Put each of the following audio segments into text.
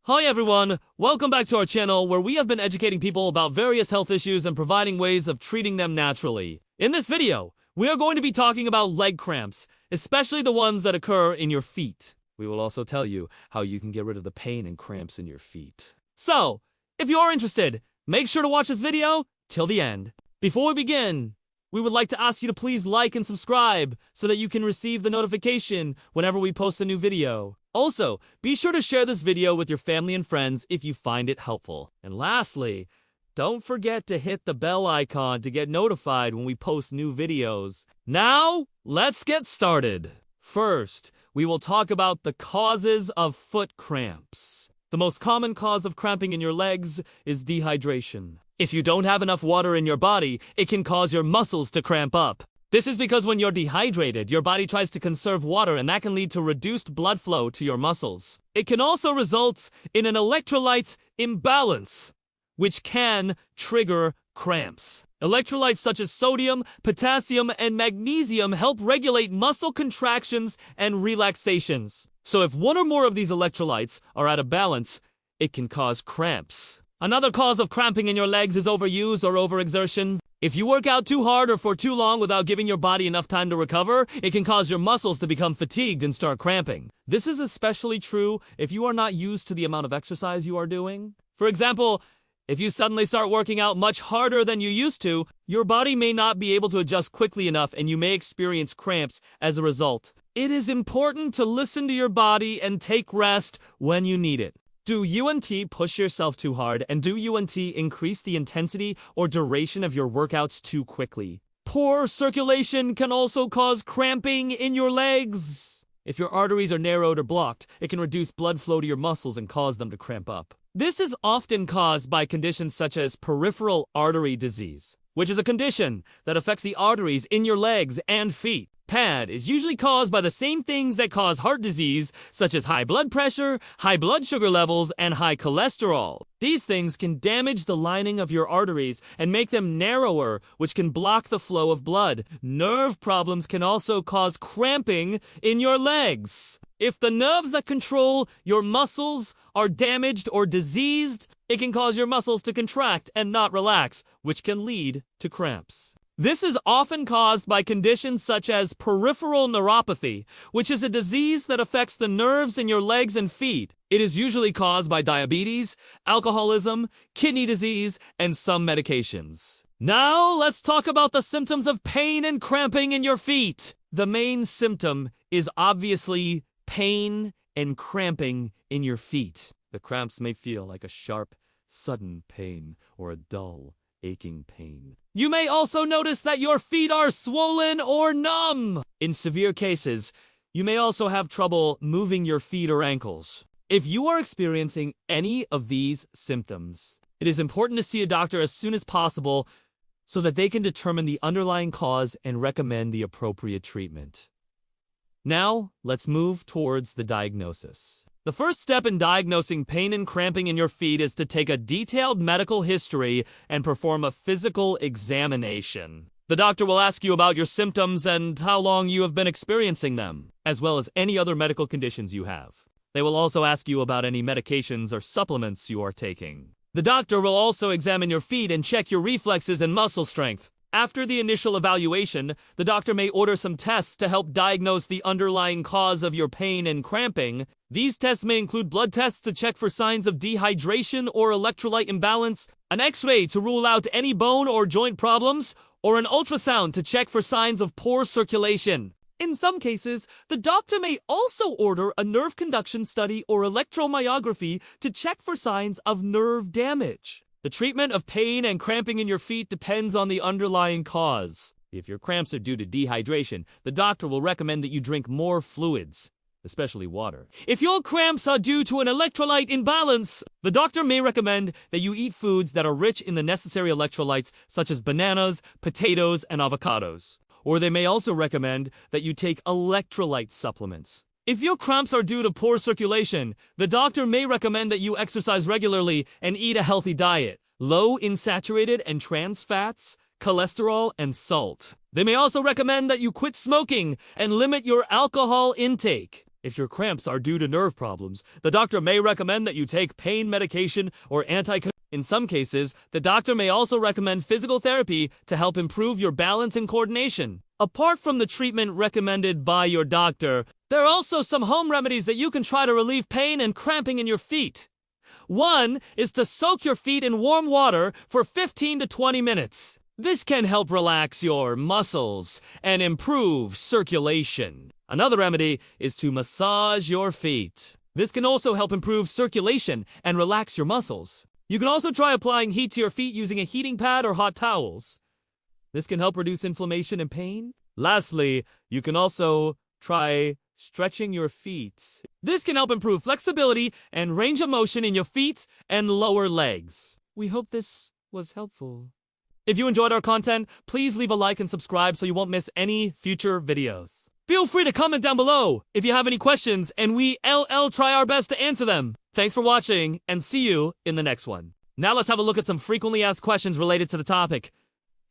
Hi everyone, welcome back to our channel where we have been educating people about various health issues and providing ways of treating them naturally. In this video, we are going to be talking about leg cramps, especially the ones that occur in your feet. We will also tell you how you can get rid of the pain and cramps in your feet. So, if you are interested, make sure to watch this video till the end. Before we begin, we would like to ask you to please like and subscribe so that you can receive the notification whenever we post a new video. Also, be sure to share this video with your family and friends if you find it helpful. And lastly, don't forget to hit the bell icon to get notified when we post new videos. Now, let's get started. First, we will talk about the causes of foot cramps. The most common cause of cramping in your legs is dehydration. If you don't have enough water in your body, it can cause your muscles to cramp up. This is because when you're dehydrated, your body tries to conserve water and that can lead to reduced blood flow to your muscles. It can also result in an electrolyte imbalance, which can trigger cramps. Electrolytes such as sodium, potassium, and magnesium help regulate muscle contractions and relaxations. So if one or more of these electrolytes are out of balance, it can cause cramps. Another cause of cramping in your legs is overuse or overexertion. If you work out too hard or for too long without giving your body enough time to recover, it can cause your muscles to become fatigued and start cramping. This is especially true if you are not used to the amount of exercise you are doing. For example, if you suddenly start working out much harder than you used to, your body may not be able to adjust quickly enough and you may experience cramps as a result. It is important to listen to your body and take rest when you need it. Do UNT push yourself too hard, and do UNT increase the intensity or duration of your workouts too quickly? Poor circulation can also cause cramping in your legs. If your arteries are narrowed or blocked, it can reduce blood flow to your muscles and cause them to cramp up. This is often caused by conditions such as peripheral artery disease, which is a condition that affects the arteries in your legs and feet. PAD is usually caused by the same things that cause heart disease, such as high blood pressure, high blood sugar levels, and high cholesterol. These things can damage the lining of your arteries and make them narrower, which can block the flow of blood. Nerve problems can also cause cramping in your legs. If the nerves that control your muscles are damaged or diseased, it can cause your muscles to contract and not relax, which can lead to cramps. This is often caused by conditions such as peripheral neuropathy, which is a disease that affects the nerves in your legs and feet. It is usually caused by diabetes, alcoholism, kidney disease, and some medications. Now, let's talk about the symptoms of pain and cramping in your feet. The main symptom is obviously pain and cramping in your feet. The cramps may feel like a sharp, sudden pain or a dull, aching pain. You may also notice that your feet are swollen or numb. In severe cases, you may also have trouble moving your feet or ankles. If you are experiencing any of these symptoms, it is important to see a doctor as soon as possible so that they can determine the underlying cause and recommend the appropriate treatment. Now, let's move towards the diagnosis. The first step in diagnosing pain and cramping in your feet is to take a detailed medical history and perform a physical examination. The doctor will ask you about your symptoms and how long you have been experiencing them, as well as any other medical conditions you have. They will also ask you about any medications or supplements you are taking. The doctor will also examine your feet and check your reflexes and muscle strength. After the initial evaluation, the doctor may order some tests to help diagnose the underlying cause of your pain and cramping. These tests may include blood tests to check for signs of dehydration or electrolyte imbalance, an X-ray to rule out any bone or joint problems, or an ultrasound to check for signs of poor circulation. In some cases, the doctor may also order a nerve conduction study or electromyography to check for signs of nerve damage. The treatment of pain and cramping in your feet depends on the underlying cause. If your cramps are due to dehydration, the doctor will recommend that you drink more fluids, especially water. If your cramps are due to an electrolyte imbalance, the doctor may recommend that you eat foods that are rich in the necessary electrolytes such as bananas, potatoes, and avocados. Or they may also recommend that you take electrolyte supplements. If your cramps are due to poor circulation, the doctor may recommend that you exercise regularly and eat a healthy diet, low in saturated and trans fats, cholesterol, and salt. They may also recommend that you quit smoking and limit your alcohol intake. If your cramps are due to nerve problems, the doctor may recommend that you take pain medication or In some cases, the doctor may also recommend physical therapy to help improve your balance and coordination. Apart from the treatment recommended by your doctor, there are also some home remedies that you can try to relieve pain and cramping in your feet. One is to soak your feet in warm water for 15 to 20 minutes. This can help relax your muscles and improve circulation. Another remedy is to massage your feet. This can also help improve circulation and relax your muscles. You can also try applying heat to your feet using a heating pad or hot towels. This can help reduce inflammation and pain. Lastly, you can also try stretching your feet. This can help improve flexibility and range of motion in your feet and lower legs. We hope this was helpful. If you enjoyed our content, please leave a like and subscribe so you won't miss any future videos. Feel free to comment down below if you have any questions, and we try our best to answer them. Thanks for watching, and see you in the next one. Now let's have a look at some frequently asked questions related to the topic.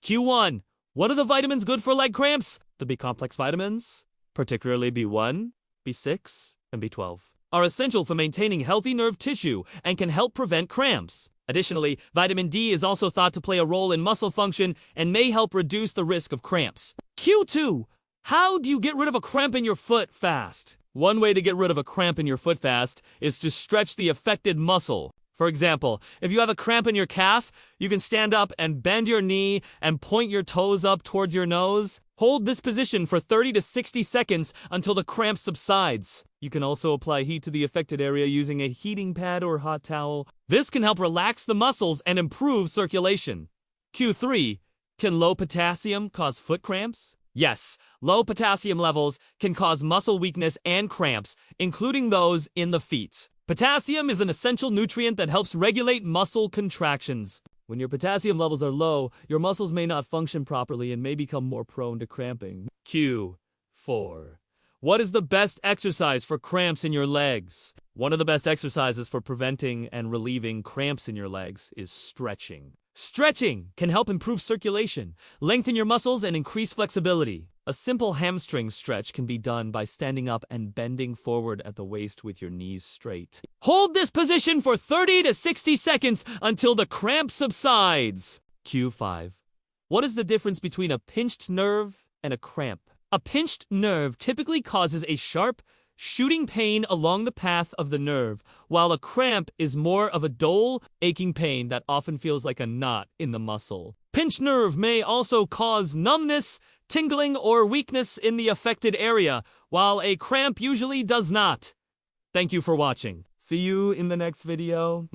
Q1. What are the vitamins good for leg cramps? The B-complex vitamins, particularly B1, B6, and B12, are essential for maintaining healthy nerve tissue and can help prevent cramps. Additionally, vitamin D is also thought to play a role in muscle function and may help reduce the risk of cramps. Q2. How do you get rid of a cramp in your foot fast? One way to get rid of a cramp in your foot fast is to stretch the affected muscle. For example, if you have a cramp in your calf, you can stand up and bend your knee and point your toes up towards your nose. Hold this position for 30 to 60 seconds until the cramp subsides. You can also apply heat to the affected area using a heating pad or hot towel. This can help relax the muscles and improve circulation. Q3. Can low potassium cause foot cramps? Yes, low potassium levels can cause muscle weakness and cramps, including those in the feet. Potassium is an essential nutrient that helps regulate muscle contractions. When your potassium levels are low, your muscles may not function properly and may become more prone to cramping. Q4. What is the best exercise for cramps in your legs? One of the best exercises for preventing and relieving cramps in your legs is stretching. Stretching can help improve circulation, lengthen your muscles, and increase flexibility. A simple hamstring stretch can be done by standing up and bending forward at the waist with your knees straight. Hold this position for 30 to 60 seconds until the cramp subsides. Q5. What is the difference between a pinched nerve and a cramp? A pinched nerve typically causes a sharp, shooting pain along the path of the nerve, while a cramp is more of a dull, aching pain that often feels like a knot in the muscle. Pinched nerve may also cause numbness, tingling, or weakness in the affected area, while a cramp usually does not. Thank you for watching. See you in the next video.